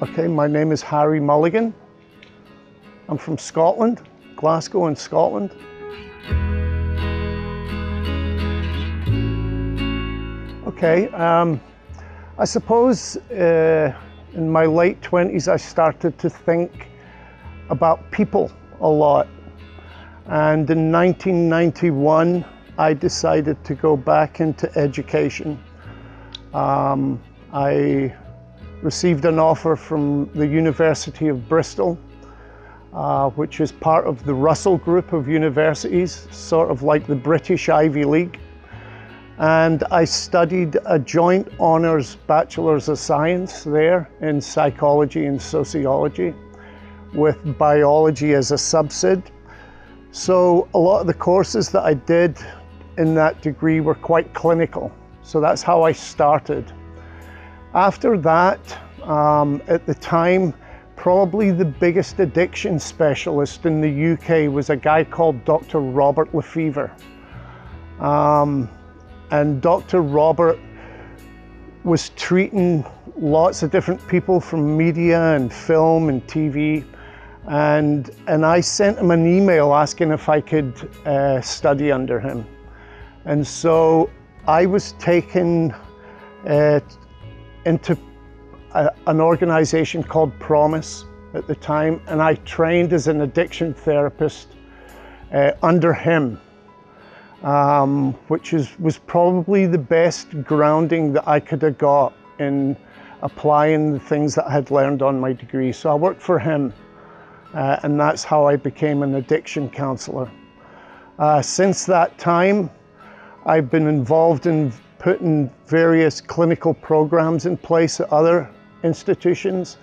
Okay, my name is Harry Mulligan. I'm from Scotland, Glasgow in Scotland. Okay, I suppose in my late 20s I started to think about people a lot. And in 1991 I decided to go back into education. I received an offer from the University of Bristol, which is part of the Russell Group of universities, sort of like the British Ivy League. And I studied a joint honours Bachelor's of Science there in psychology and sociology, with biology as a subsid. So a lot of the courses that I did in that degree were quite clinical. So that's how I started. After that, at the time, probably the biggest addiction specialist in the UK was a guy called Dr. Robert Lefevre. And Dr. Robert was treating lots of different people from media and film and TV. And I sent him an email asking if I could study under him. And so I was taken into an organization called Promise at the time, and I trained as an addiction therapist under him, which was probably the best grounding that I could have got in applying the things that I had learned on my degree. So I worked for him, and that's how I became an addiction counselor. Since that time, I've been involved in putting various clinical programs in place at other institutions.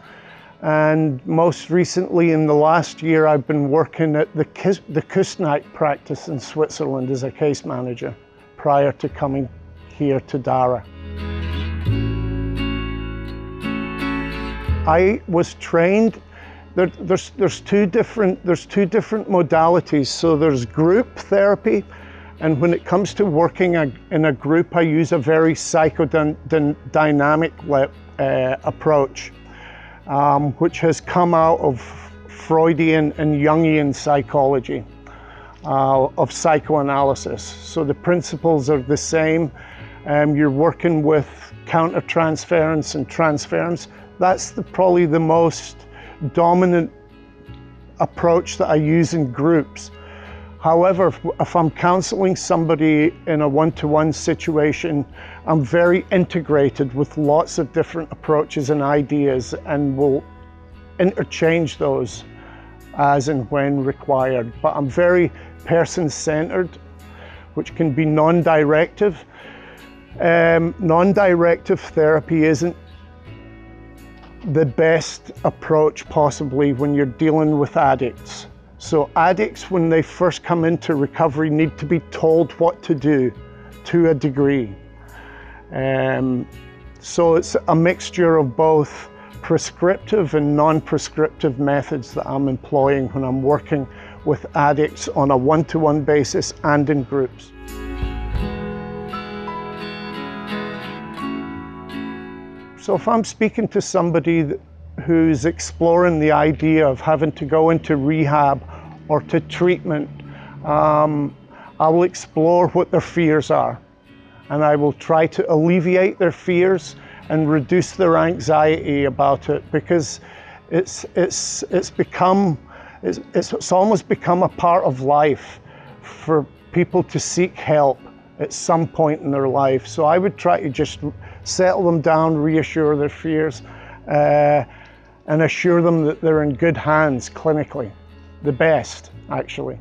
And most recently, in the last year, I've been working at the Kustnacht practice in Switzerland as a case manager prior to coming here to Dara. I was trained, there's two different modalities. So there's group therapy, and when it comes to working in a group, I use a very psychodynamic approach, which has come out of Freudian and Jungian psychology, of psychoanalysis. So the principles are the same. You're working with countertransference and transference. That's probably the most dominant approach that I use in groups. However, if I'm counseling somebody in a one-to-one situation, I'm very integrated with lots of different approaches and ideas, and will interchange those as and when required. But I'm very person-centered, which can be non-directive. Non-directive therapy isn't the best approach possibly when you're dealing with addicts. So addicts, when they first come into recovery, need to be told what to do to a degree. So it's a mixture of both prescriptive and non-prescriptive methods that I'm employing when I'm working with addicts on a one-to-one basis and in groups. So if I'm speaking to somebody who's exploring the idea of having to go into rehab or to treatment, I will explore what their fears are, and I will try to alleviate their fears and reduce their anxiety about it, because it's almost become a part of life for people to seek help at some point in their life. So I would try to just settle them down, reassure their fears, and assure them that they're in good hands clinically, the best actually.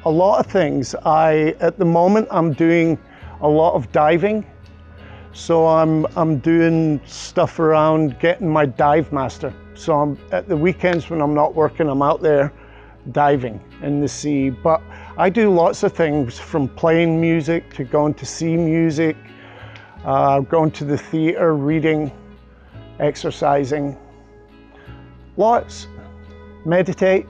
A lot of things. At the moment I'm doing a lot of diving, so I'm doing stuff around getting my dive master. So at the weekends when I'm not working, I'm out there diving in the sea. But I do lots of things, from playing music to going to see music, going to the theatre, reading, exercising, lots. Meditate.